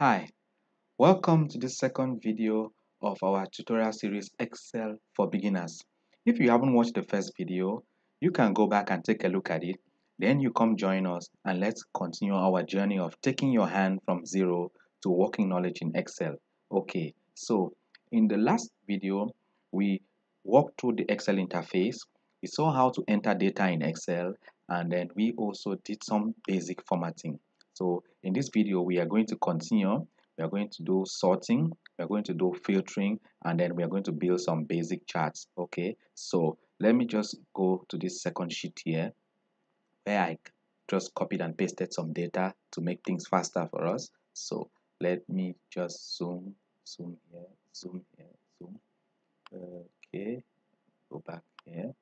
Hi, welcome to the second video of our tutorial series Excel for Beginners. If you haven't watched the first video, you can go back and take a look at it. Then you come join us and let's continue our journey of taking your hand from zero to working knowledge in Excel. Okay, so in the last video, we walked through the Excel interface. We saw how to enter data in Excel, and then we also did some basic formatting. So in this video, we are going to continue. We are going to do sorting, we are going to do filtering, and then we are going to build some basic charts. Okay, so let me just go to this second sheet here where I just copied and pasted some data to make things faster for us. So let me just zoom here, zoom here, zoom. Okay, go back here.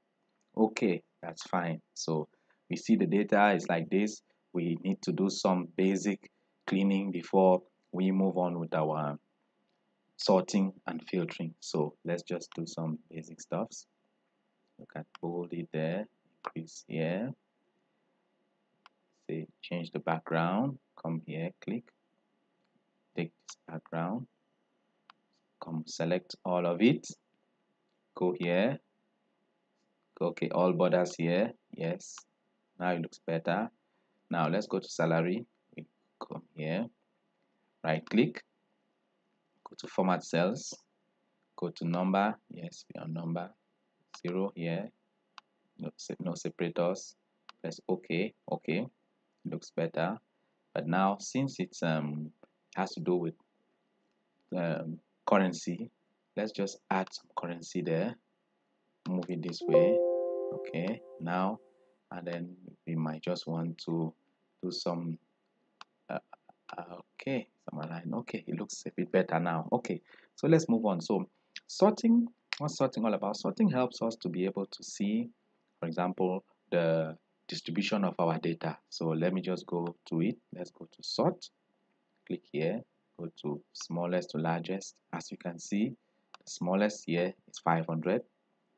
Okay, that's fine. So we see the data is like this. We need to do some basic cleaning before we move on with our sorting and filtering. So let's just do some basic stuffs. Look at bold it there, increase here, say change the background, come here, click, take this background, come select all of it, go here, okay, all borders here, yes, now it looks better. Now let's go to salary, we come here, right click, go to format cells, go to number, yes, we are number, 0 here, no separators, press OK, OK, looks better. But now since it's has to do with currency, let's just add some currency there, move it this way. Okay, now and then we might just want to do some okay, some align. Okay, it looks a bit better now. Okay, so let's move on. So sorting, what's sorting all about? Sorting helps us to be able to see, for example, the distribution of our data. So let me just go to it. Let's go to sort, click here, go to smallest to largest. As you can see, the smallest here is 500.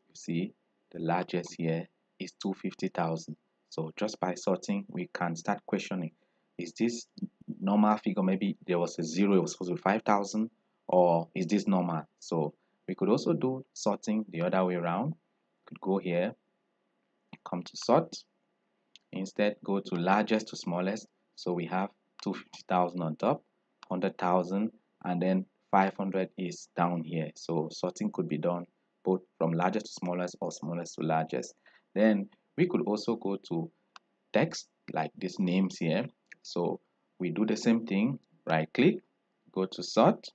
You see, the largest here is 250,000. So just by sorting, we can start questioning, is this normal figure? Maybe there was a zero, it was supposed to be 5,000, or is this normal? So we could also do sorting the other way around. We could go here, come to sort, instead go to largest to smallest. So we have 250,000 on top, 100,000, and then 500 is down here. So sorting could be done both from largest to smallest or smallest to largest. Then we could also go to text like these names here. So we do the same thing, right click, go to sort,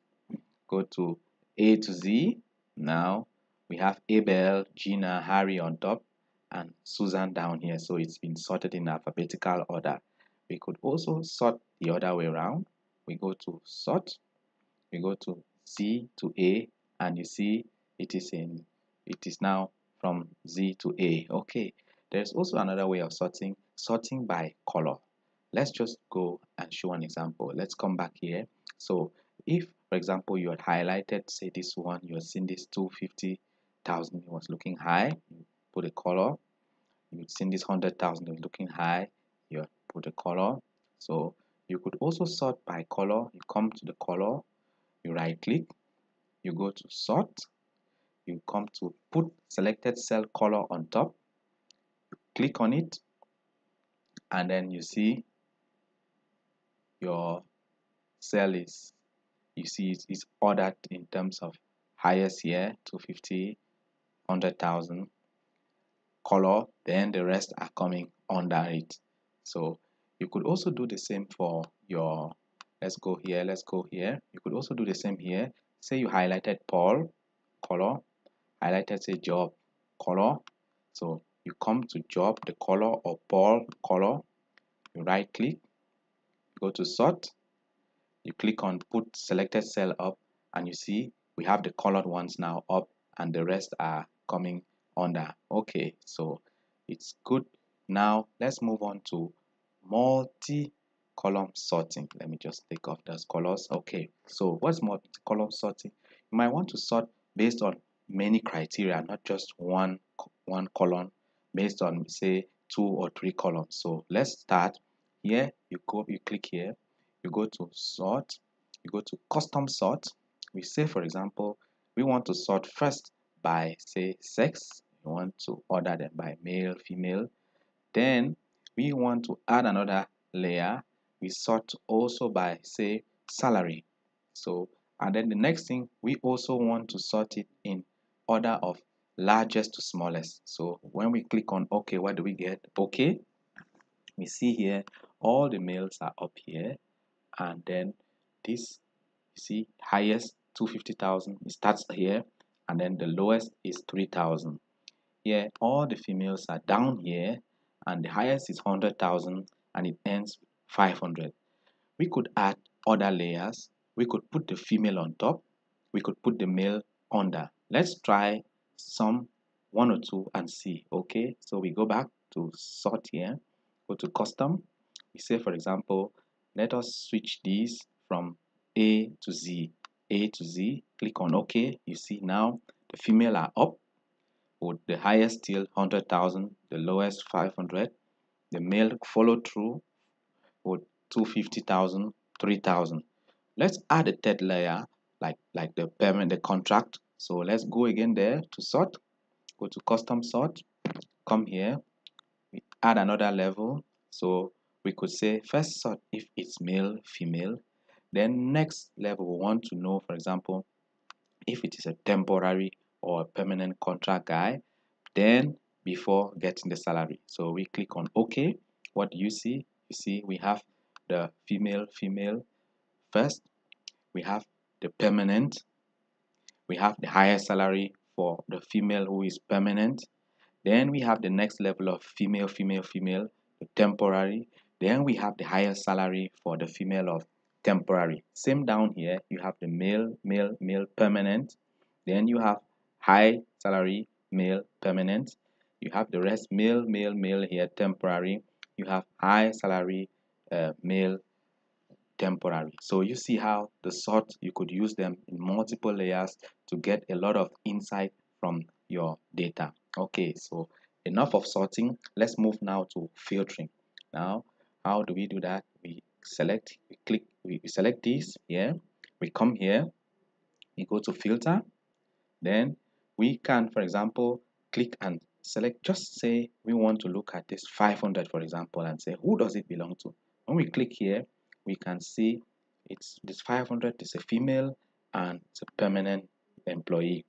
go to A to Z. Now we have Abel, Gina, Harry on top, and Susan down here. So it's been sorted in alphabetical order. We could also sort the other way around. We go to sort, we go to Z to A, and you see it is now from Z to A. Okay, there's also another way of sorting by color. Let's just go and show an example. Let's come back here. So if, for example, you had highlighted, say this one, you had seen this 250,000, it was looking high, you put a color. You'd seen this 100,000, it was looking high, you put a color. So you could also sort by color. You come to the color, you right click, you go to sort, you come to put selected cell color on top, click on it, and then you see your cell is, you see it's ordered in terms of highest here, 250, 100,000 color, then the rest are coming under it. So you could also do the same for your, let's go here, you could also do the same here. Say you highlighted Paul, color, highlighted say job, color. So you come to job, the color, or Paul, color, you right click, go to sort, you click on put selected cell up, and you see we have the colored ones now up and the rest are coming under. Okay, so it's good. Now let's move on to multi-column sorting. Let me just take off those colors. Okay, so what's multi-column sorting? You might want to sort based on many criteria, not just one column, based on say 2 or 3 columns. So let's start here. You click here, you go to sort, we go to custom sort. We say, for example, we want to sort first by, say, sex. We want to order them by male, female. Then we want to add another layer. We sort also by, say, salary. So, and then the next thing, we also want to sort it in order of largest to smallest. So when we click on OK, what do we get? OK, we see here all the males are up here, and then this, you see, highest 250,000, it starts here, and then the lowest is 3,000. Here all the females are down here, and the highest is 100,000 and it ends 500. We could add other layers. We could put the female on top, we could put the male under. Let's try some one or two and see. Okay, so we go back to sort here, go to custom. We say, for example, let us switch these from A to Z. A to Z, click on OK. You see now the female are up, with the highest still 100,000, the lowest 500. The male follow through with 250,000, 3,000. Let's add a third layer, like the payment, the contract. So let's go again there to sort, go to custom sort, come here, we add another level. So we could say first sort if it's male, female. Then next level, we want to know, for example, if it is a temporary or a permanent contract guy, then before getting the salary. So we click on OK. What do you see? You see we have the female first, we have the permanent, we have the highest salary for the female who is permanent. Then we have the next level of female, the temporary. Then we have the highest salary for the female of temporary. Same down here, you have the male permanent. Then you have high salary male permanent. You have the rest male here temporary. You have high salary male temporary. So you see how the sort, you could use them in multiple layers to get a lot of insight from your data. Okay, so enough of sorting. Let's move now to filtering. Now, how do we do that? We select, we click, we select this here, we come here, we go to filter, then we can, for example, click and select, just say we want to look at this 500, for example, and say who does it belong to. When we click here, we can see it's this 500 is a female and it's a permanent employee.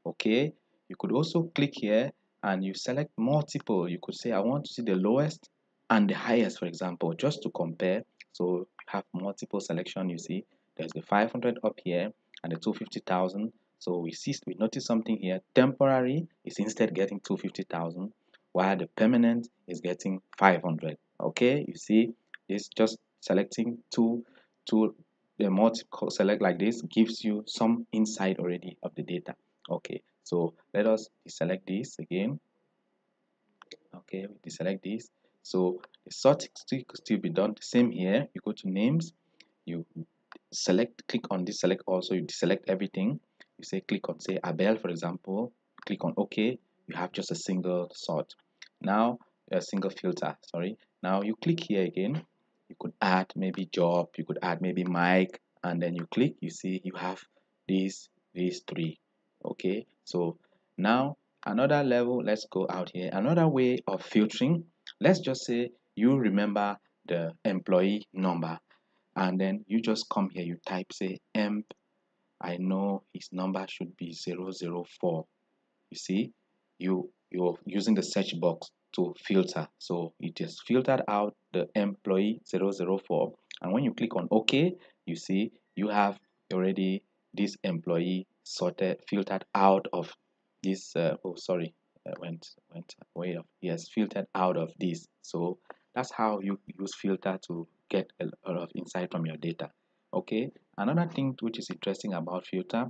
Okay, you could also click here and you select multiple. You could say I want to see the lowest and the highest, for example, just to compare. So you have multiple selection. You see there's the 500 up here and the 250,000. So we notice something here. Temporary is instead getting 250,000, while the permanent is getting 500. Okay, you see it's just selecting two the multiple select like this gives you some insight already of the data. Okay, so let us select this again. Okay, we deselect this. So the sort could still be done the same here. You go to names, you select, click on this select also, you deselect everything. You say click on, say, Abel, for example, click on OK. You have just a single sort. Now a single filter, sorry. Now you click here again. You could add maybe job, you could add maybe Mike, and then you click, you see you have these three. Okay, so now another level, let's go out here, another way of filtering. Let's just say you remember the employee number, and then you just come here, you type, say, emp, I know his number should be 004. You see, you're using the search box to filter, so it is filtered out the employee 004, and when you click on OK, you see you have already this employee sorted, filtered out of this oh sorry, went way off. Yes, filtered out of this. So that's how you use filter to get a lot of insight from your data. Okay, another thing which is interesting about filter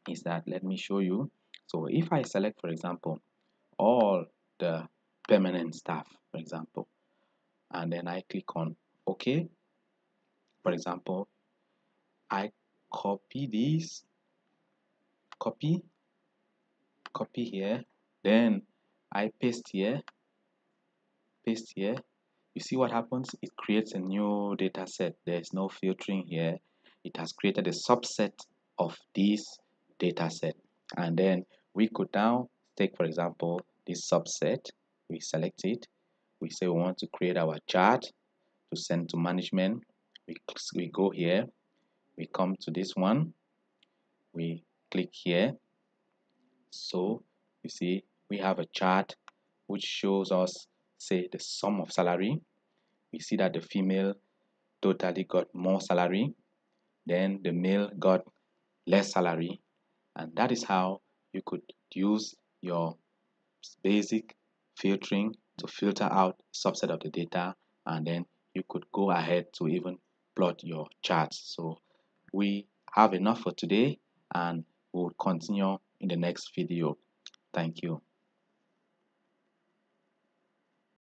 is that, let me show you. So if I select, for example, all the permanent staff, for example, and then I click on OK, for example, I copy this, copy here, then I paste here, you see what happens? It creates a new data set. There's no filtering here. it has created a subset of this data set. And then we could now take, for example, this subset. We select it. We say we want to create our chart to send to management. We go here. We come to this one. We click here. So you see we have a chart which shows us, say, the sum of salary. We see that the female totally got more salary, then the male got less salary, and that is how you could use your basic filtering to filter out a subset of the data, and then you could go ahead to even plot your charts. So we have enough for today, and we'll continue in the next video. Thank you.